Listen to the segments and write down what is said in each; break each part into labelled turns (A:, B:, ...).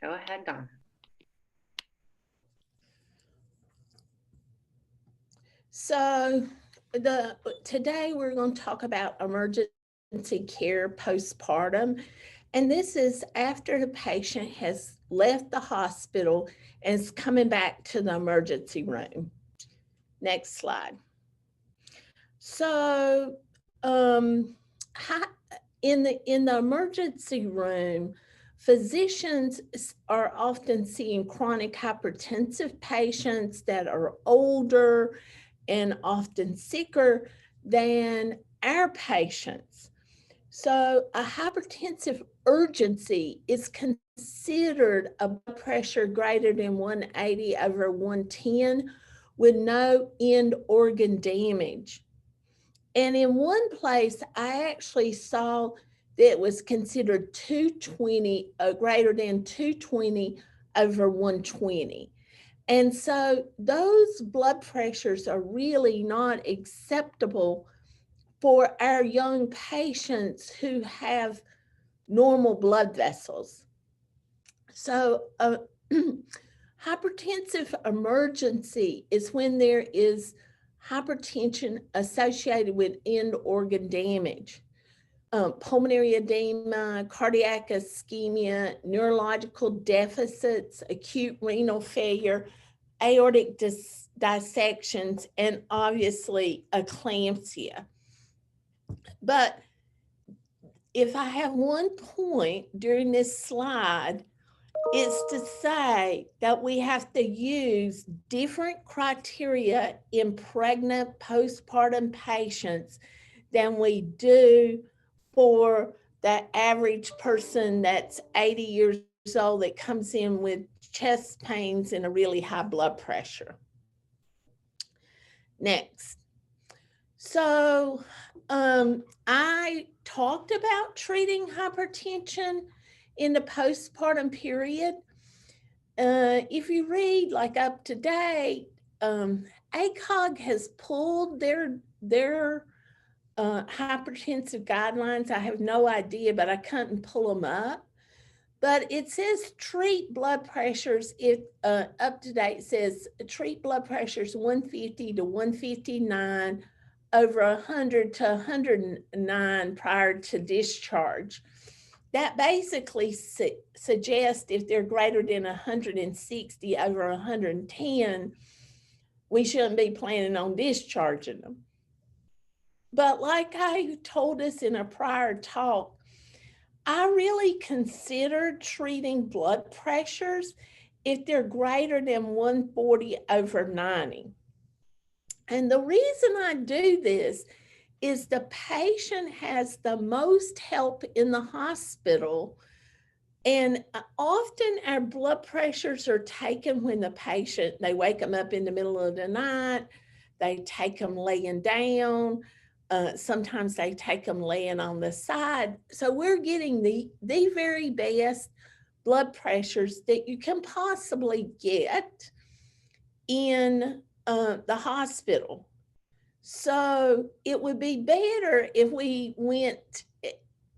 A: Go ahead, Donna.
B: So today we're going to talk about emergency care postpartum. And this is after the patient has left the hospital and is coming back to the emergency room. Next slide. So hi- in the emergency room, physicians are often seeing chronic hypertensive patients that are older and often sicker than our patients. So, a hypertensive urgency is considered a blood pressure greater than 180 over 110 with no end organ damage. And in one place, I actually saw that it was considered 220, greater than 220 over 120. And so those blood pressures are really not acceptable for our young patients who have normal blood vessels. So, hypertensive emergency is when there is hypertension associated with end organ damage, pulmonary edema, cardiac ischemia, neurological deficits, acute renal failure, aortic dissections, and obviously eclampsia. But if I have one point during this slide, is to say that we have to use different criteria in pregnant postpartum patients than we do for the average person that's 80 years old that comes in with chest pains and a really high blood pressure. Next. So, I talked about treating hypertension in the postpartum period. If you read like up to date, ACOG has pulled their hypertensive guidelines. I have no idea, but I couldn't pull them up. But it says treat blood pressures. It up to date says treat blood pressures 150 to 159 over 100 to 109 prior to discharge. That basically suggests if they're greater than 160 over 110, we shouldn't be planning on discharging them. But like I told us in a prior talk, I really consider treating blood pressures if they're greater than 140 over 90. And the reason I do this is the patient has the most help in the hospital. And often our blood pressures are taken when the patient, they wake them up in the middle of the night, they take them laying down. Sometimes they take them laying on the side. So we're getting the very best blood pressures that you can possibly get in the hospital. So it would be better if we went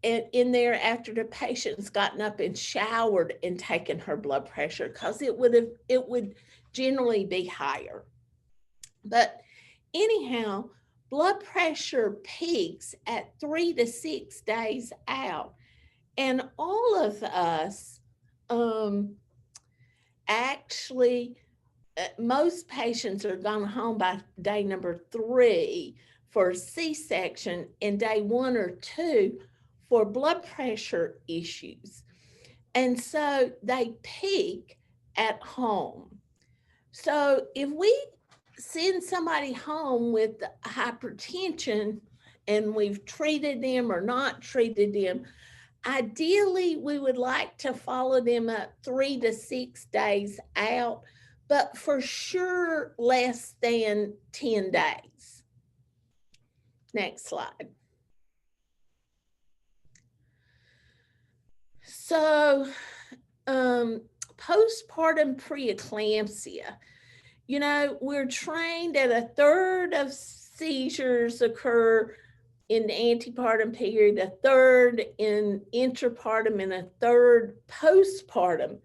B: in there after the patient's gotten up and showered and taken her blood pressure, because it would generally be higher. But anyhow, blood pressure peaks at 3 to 6 days out, and all of us actually most patients are gone home by day number 3 for C-section, and day 1 or 2 for blood pressure issues. And so they peak at home. So if we send somebody home with hypertension and we've treated them or not treated them, ideally we would like to follow them up 3 to 6 days out, but for sure less than 10 days. Next slide. So, postpartum preeclampsia. You know, we're trained that a third of seizures occur in the antepartum period, a third in intrapartum, and a third postpartum.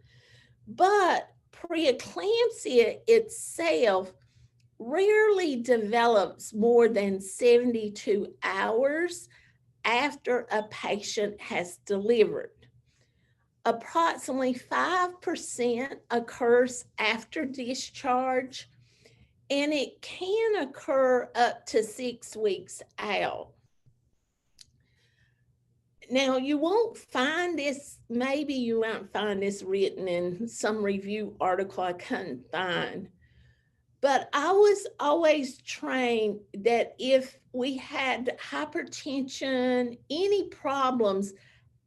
B: But preeclampsia itself rarely develops more than 72 hours after a patient has delivered. Approximately 5% occurs after discharge, and it can occur up to 6 weeks out. Now, you won't find this, maybe you won't find this written in some review article I couldn't find, but I was always trained that if we had hypertension, any problems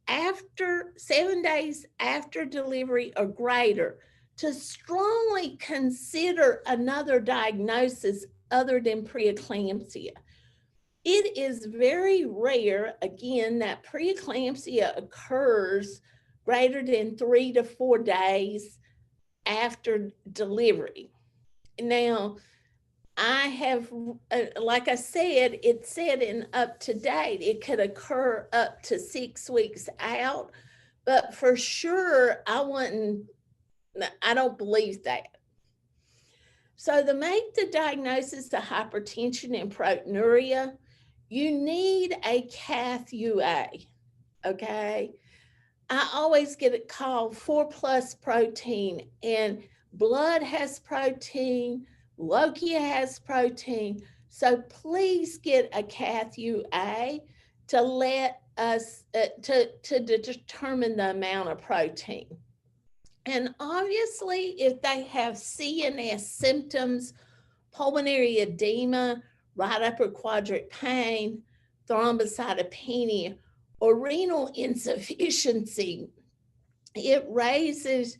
B: after 7 days after delivery or greater, to strongly consider another diagnosis other than preeclampsia. It is very rare, again, that preeclampsia occurs greater than 3 to 4 days after delivery. Now, I have, like I said, it said in up to date, it could occur up to 6 weeks out, but for sure, I don't believe that. So to make the diagnosis of hypertension and proteinuria, you need a cath UA, okay? I always get it called 4+ protein, and blood has protein, lochia has protein. So please get a cath UA to let us to determine the amount of protein. And obviously, if they have CNS symptoms, pulmonary edema, right upper quadrant pain, thrombocytopenia, or renal insufficiency, it raises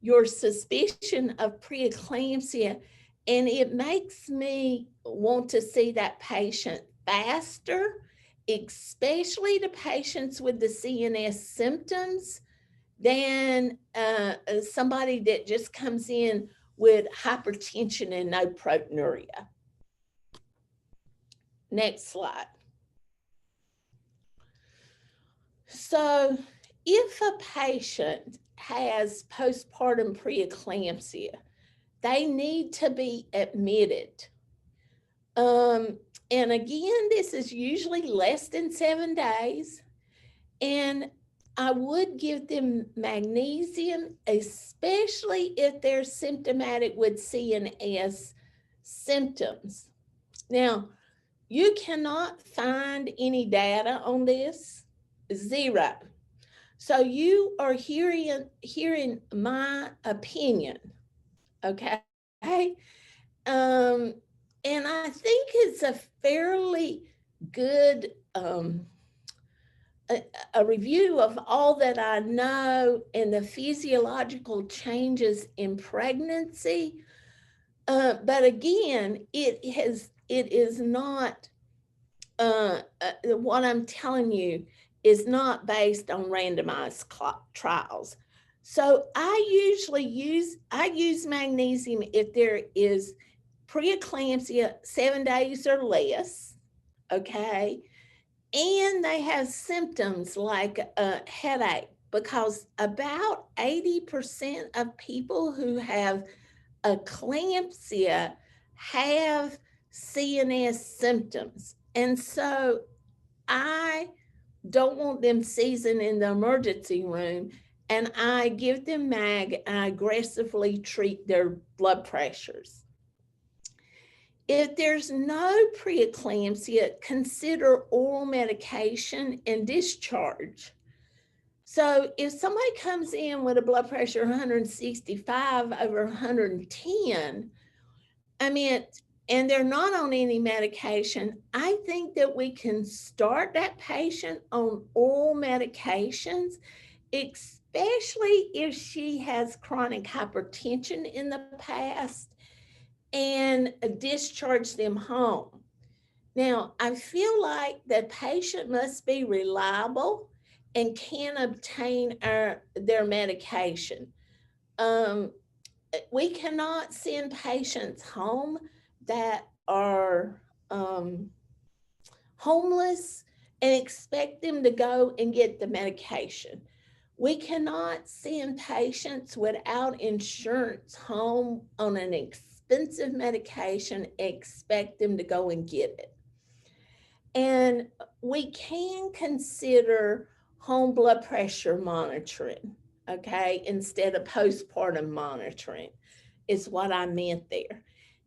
B: your suspicion of preeclampsia, and it makes me want to see that patient faster, especially the patients with the CNS symptoms, than somebody that just comes in with hypertension and no proteinuria. Next slide. So if a patient has postpartum preeclampsia, they need to be admitted. And again, this is usually less than 7 days. And I would give them magnesium, especially if they're symptomatic with CNS symptoms. Now, you cannot find any data on this, zero. So you are hearing my opinion, okay? And I think it's a fairly good a review of all that I know and the physiological changes in pregnancy. But again, it is not, what I'm telling you is not based on randomized trials. So I use magnesium if there is preeclampsia 7 days or less, okay? And they have symptoms like a headache, because about 80% of people who have eclampsia have CNS symptoms. And so I don't want them seasoned in the emergency room, and I give them MAG and I aggressively treat their blood pressures. If there's no preeclampsia, consider oral medication and discharge. So if somebody comes in with a blood pressure 165 over 110, and they're not on any medication, I think that we can start that patient on oral medications, especially if she has chronic hypertension in the past, and discharge them home. Now, I feel like the patient must be reliable and can obtain their medication. We cannot send patients home that are homeless and expect them to go and get the medication. We cannot send patients without insurance home on an expensive medication, expect them to go and get it. And we can consider home blood pressure monitoring, okay, instead of postpartum monitoring, is what I meant there.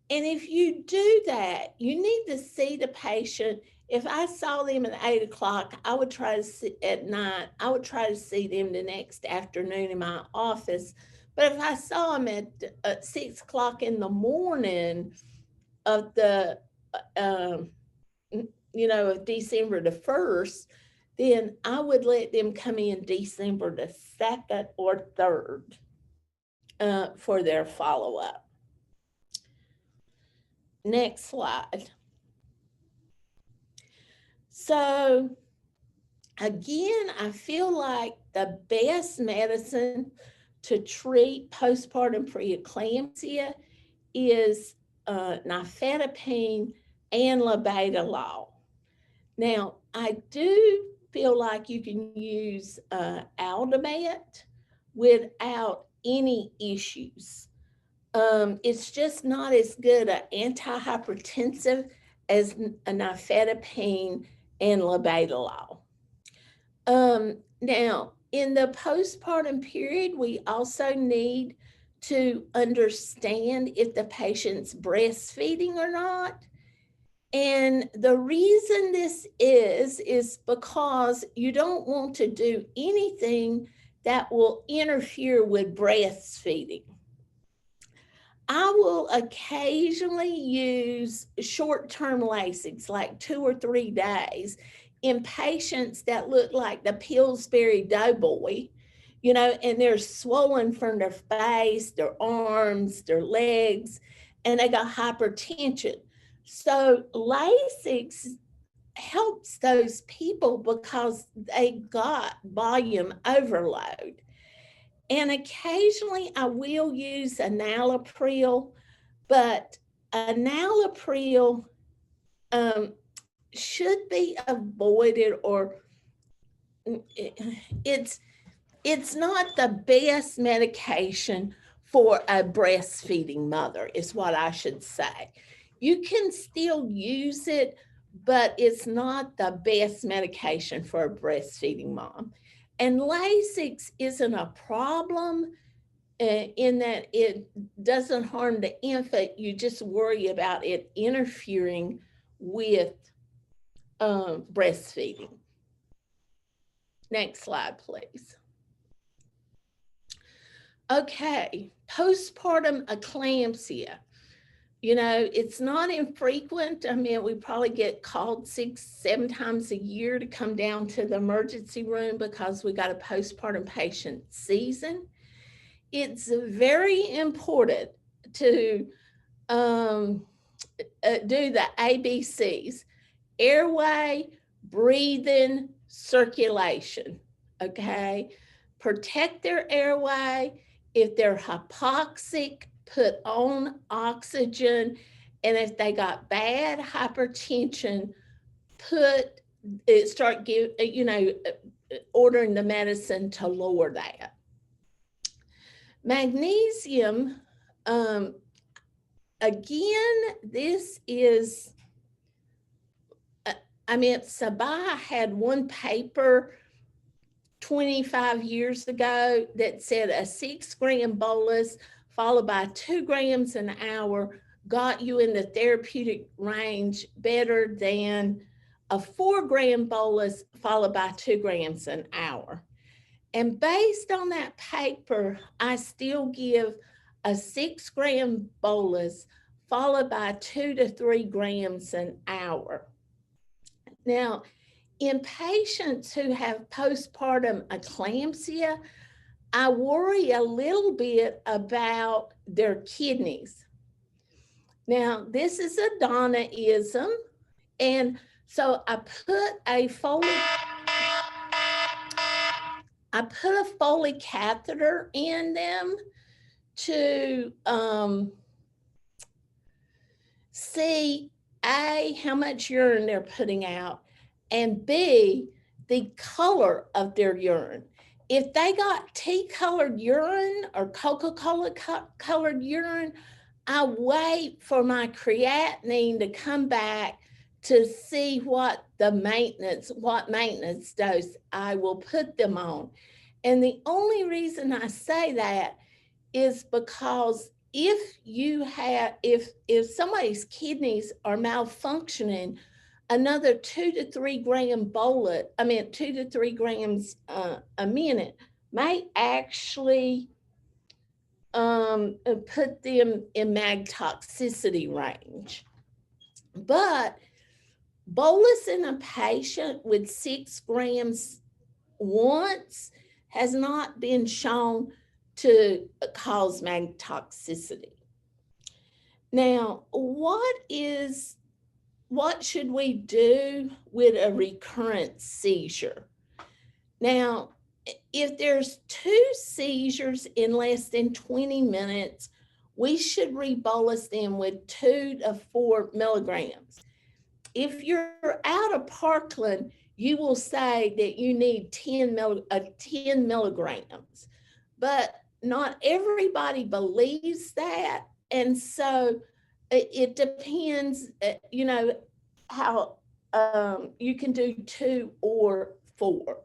B: And if you do that, you need to see the patient. If I saw them at 8 o'clock, I would try to see at night, I would try to see them the next afternoon in my office. But if I saw them at 6 o'clock in the morning of the, um, of December the 1st, then I would let them come in December the 2nd or 3rd for their follow up. Next slide. So again, I feel like the best medicine to treat postpartum preeclampsia is nifedipine and labetalol. Now, I do feel like you can use Aldamet without any issues. It's just not as good an antihypertensive as a nifedipine and labetalol. Now, in the postpartum period, we also need to understand if the patient's breastfeeding or not. And the reason this is because you don't want to do anything that will interfere with breastfeeding. I will occasionally use short-term Lasix, like 2 or 3 days, in patients that look like the Pillsbury Doughboy, and they're swollen from their face, their arms, their legs, and they got hypertension. So Lasix helps those people because they got volume overload. And occasionally I will use enalapril, but enalapril should be avoided, or it's not the best medication for a breastfeeding mother, is what I should say. You can still use it, but it's not the best medication for a breastfeeding mom. And Lasix isn't a problem in that it doesn't harm the infant. You just worry about it interfering with breastfeeding. Next slide, please. Okay, postpartum eclampsia. It's not infrequent. I mean, we probably get called 6, 7 times a year to come down to the emergency room because we got a postpartum patient season. It's very important to do the ABCs: airway, breathing, circulation, okay? Protect their airway. If they're hypoxic, put on oxygen. And if they got bad hypertension, ordering the medicine to lower that. Magnesium, again, this is, Sabah had one paper 25 years ago that said a 6-gram bolus followed by 2 grams an hour got you in the therapeutic range better than a 4-gram bolus followed by 2 grams an hour. And based on that paper, I still give a 6-gram bolus followed by 2 to 3 grams an hour. Now, in patients who have postpartum eclampsia, I worry a little bit about their kidneys. Now, this is a Donna-ism, and so I put a Foley catheter in them to see A, how much urine they're putting out, and B, the color of their urine. If they got tea-colored urine or Coca-Cola colored urine, I wait for my creatinine to come back to see what maintenance dose I will put them on. And the only reason I say that is because if somebody's kidneys are malfunctioning, another 2 to 3 gram 2 to 3 grams a minute may actually put them in mag toxicity range. But bolusing a patient with 6 grams once has not been shown to cause mag toxicity. Now, what should we do with a recurrent seizure? Now, if there's 2 seizures in less than 20 minutes, we should rebolus them with 2 to 4 milligrams. If you're out of Parkland, you will say that you need 10 milligrams, but not everybody believes that. And so it depends, how you can do 2 or 4.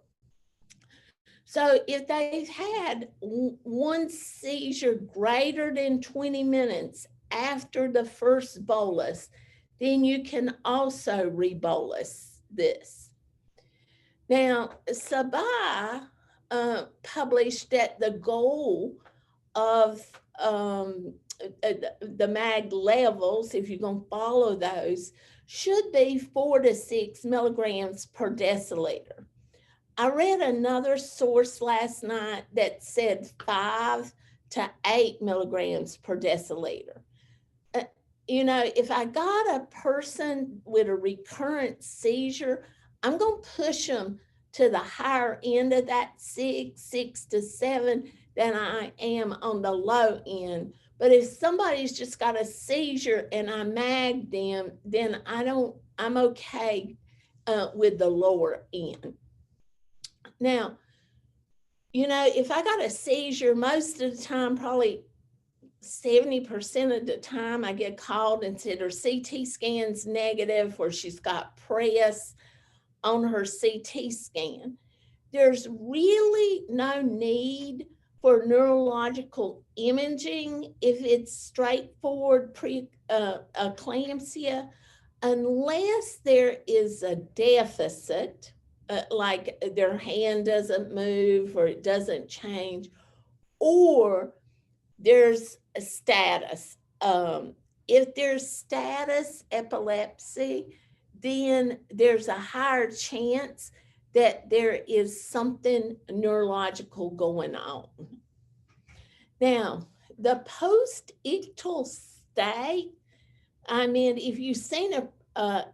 B: So if they've had one seizure greater than 20 minutes after the first bolus, then you can also rebolus this. Now, Sabai published that the goal of the MAG levels, if you're going to follow those, should be 4 to 6 milligrams per deciliter. I read another source last night that said 5 to 8 milligrams per deciliter. If I got a person with a recurrent seizure, I'm going to push them to the higher end of that 6 to 7 than I am on the low end. But if somebody's just got a seizure and I mag them, then I'm okay with the lower end. Now, if I got a seizure, most of the time, probably 70% of the time, I get called and said her CT scan's negative, or she's got press on her CT scan. There's really no need for neurological imaging if it's straightforward preeclampsia, unless there is a deficit, like their hand doesn't move or it doesn't change, or there's a status. If there's status epilepsy, then there's a higher chance that there is something neurological going on. Now, the post-ictal state, if you've seen an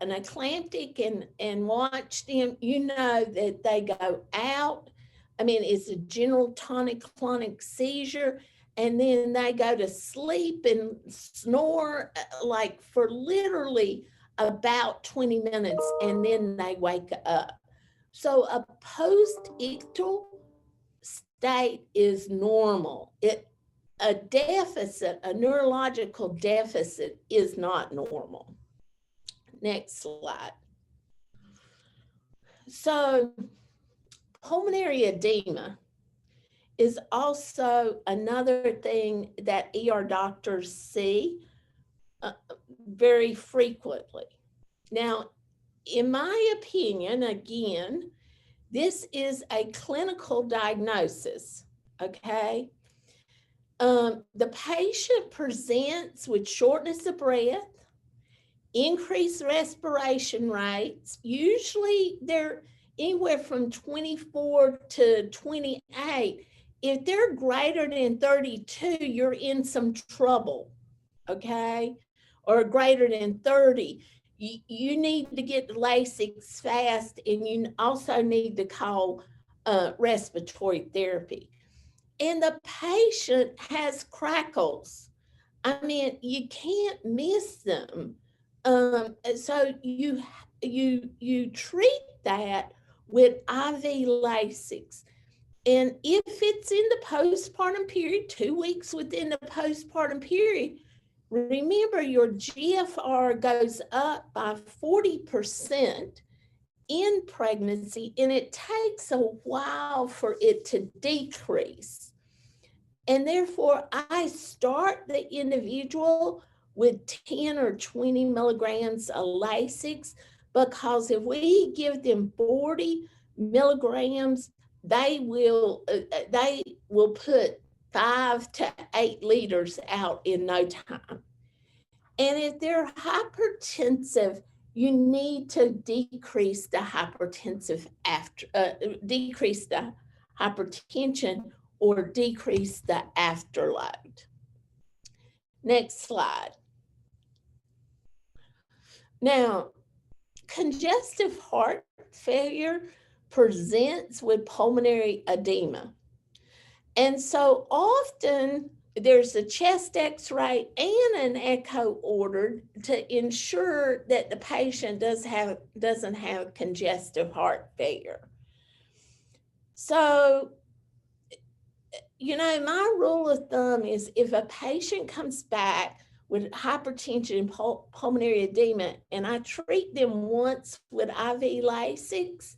B: eclamptic and watched them, you know that they go out. It's a general tonic-clonic seizure, and then they go to sleep and snore like for literally about 20 minutes, and then they wake up. So a post-ictal state is normal. A neurological deficit is not normal. Next slide. So pulmonary edema is also another thing that ER doctors see very frequently. Now, in my opinion, again, this is a clinical diagnosis, okay? The patient presents with shortness of breath, increased respiration rates. Usually they're anywhere from 24 to 28. If they're greater than 32, you're in some trouble, okay? Or greater than 30. You need to get the Lasix fast, and you also need to call respiratory therapy. And the patient has crackles. You can't miss them. So you treat that with IV Lasix. And if it's in the postpartum period, 2 weeks within the postpartum period, remember your GFR goes up by 40% in pregnancy, and it takes a while for it to decrease. And therefore, I start the individual with 10 or 20 milligrams of Lasix, because if we give them 40 milligrams, they will put 5 to 8 liters out in no time. And if they're hypertensive, you need to decrease the hypertension or decrease the afterload. Next slide. Now, congestive heart failure presents with pulmonary edema. And so often there's a chest x-ray and an echo ordered to ensure that the patient doesn't have congestive heart failure. So, my rule of thumb is if a patient comes back with hypertension and pulmonary edema, and I treat them once with IV Lasix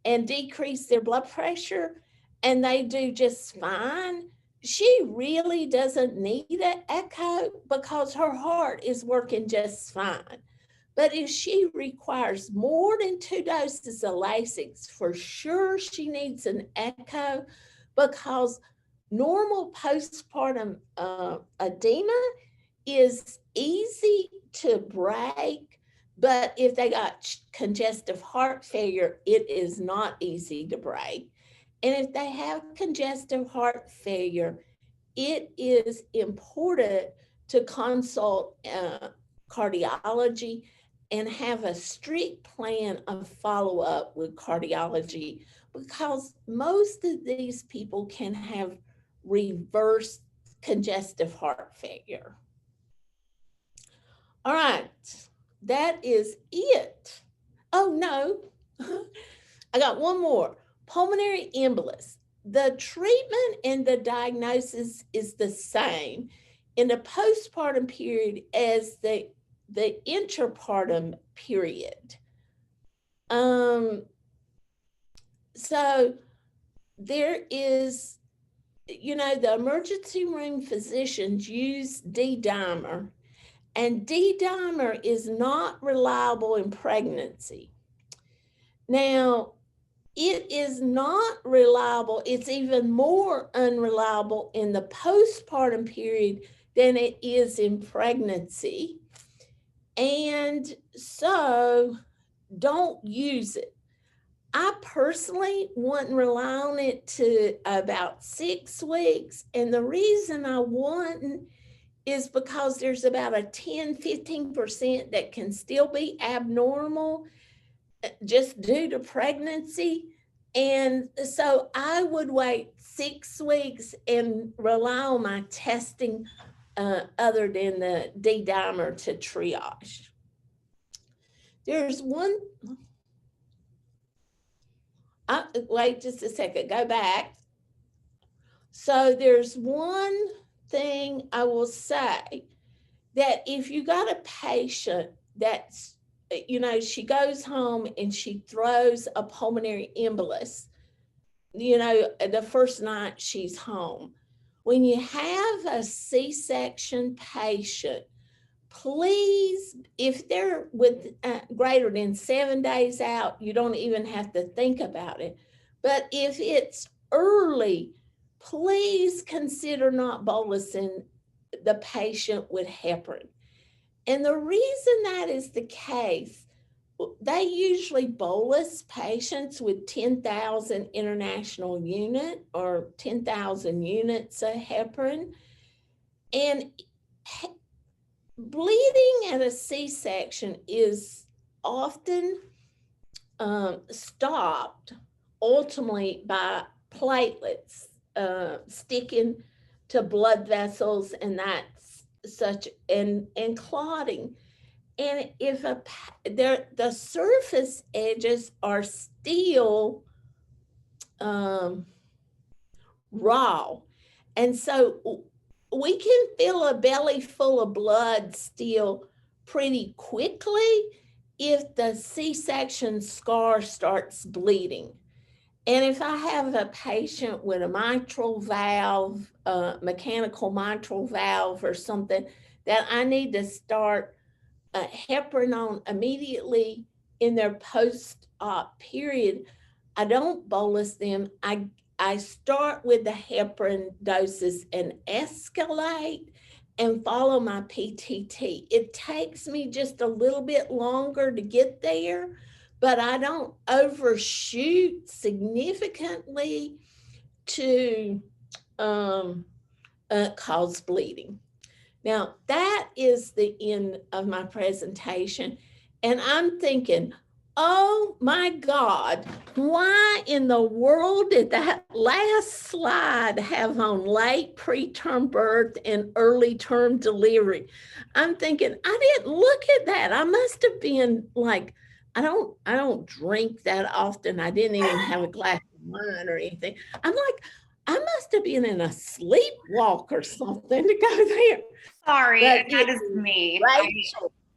B: and decrease their blood pressure, and they do just fine, she really doesn't need an echo because her heart is working just fine. But if she requires more than 2 doses of Lasix, for sure she needs an echo, because normal postpartum edema is easy to break, but if they got congestive heart failure, it is not easy to break. And if they have congestive heart failure, it is important to consult cardiology and have a strict plan of follow-up with cardiology, because most of these people can have reverse congestive heart failure. All right, that is it. Oh, no, I got one more. Pulmonary embolus. The treatment and the diagnosis is the same in the postpartum period as the intrapartum period. So there is, the emergency room physicians use D-dimer, and D-dimer is not reliable in pregnancy. Now, it is not reliable. It's even more unreliable in the postpartum period than it is in pregnancy. And so don't use it. I personally wouldn't rely on it to about 6 weeks. And the reason I wouldn't is because there's about a 10-15% that can still be abnormal just due to pregnancy. And so I would wait 6 weeks and rely on my testing other than the D-dimer to triage. There's one, wait just a second, go back. So there's one thing I will say, that if you got a patient that's, she goes home and she throws a pulmonary embolus, the first night she's home. When you have a C-section patient, please, if they're with greater than 7 days out, you don't even have to think about it. But if it's early, please consider not bolusing the patient with heparin. And the reason that is the case, they usually bolus patients with 10,000 international unit or 10,000 units of heparin. And bleeding at a C-section is often stopped ultimately by platelets sticking to blood vessels, and that's such and clotting. And if the surface edges are still raw. And so we can feel a belly full of blood still pretty quickly if the C-section scar starts bleeding. And if I have a patient with a mitral valve, mechanical mitral valve or something that I need to start heparin on immediately in their post-op period, I don't bolus them. I start with the heparin doses and escalate and follow my PTT. It takes me just a little bit longer to get there, but I don't overshoot significantly to cause bleeding. Now, that is the end of my presentation. And I'm thinking, oh my God, why in the world did that last slide have on late preterm birth and early term delivery? I'm thinking, I didn't look at that. I must have been like, I don't drink that often. I didn't even have a glass of wine or anything. I'm like, I must have been in a sleepwalk or something to go there.
A: Sorry,
B: But
A: that is me.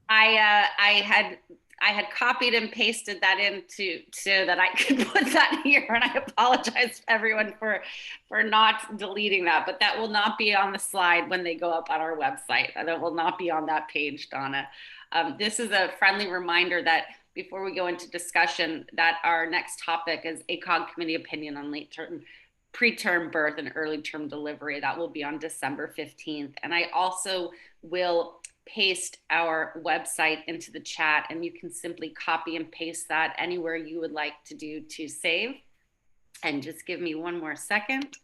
A: I had copied and pasted that into so that I could put that here, and I apologize to everyone for not deleting that. But that will not be on the slide when they go up on our website. That will not be on that page, Donna. This is a friendly reminder that before we go into discussion, that our next topic is ACOG committee opinion on late term preterm birth and early term delivery. That will be on December 15th. And I also will paste our website into the chat, and you can simply copy and paste that anywhere you would like to do to save. And just give me one more second.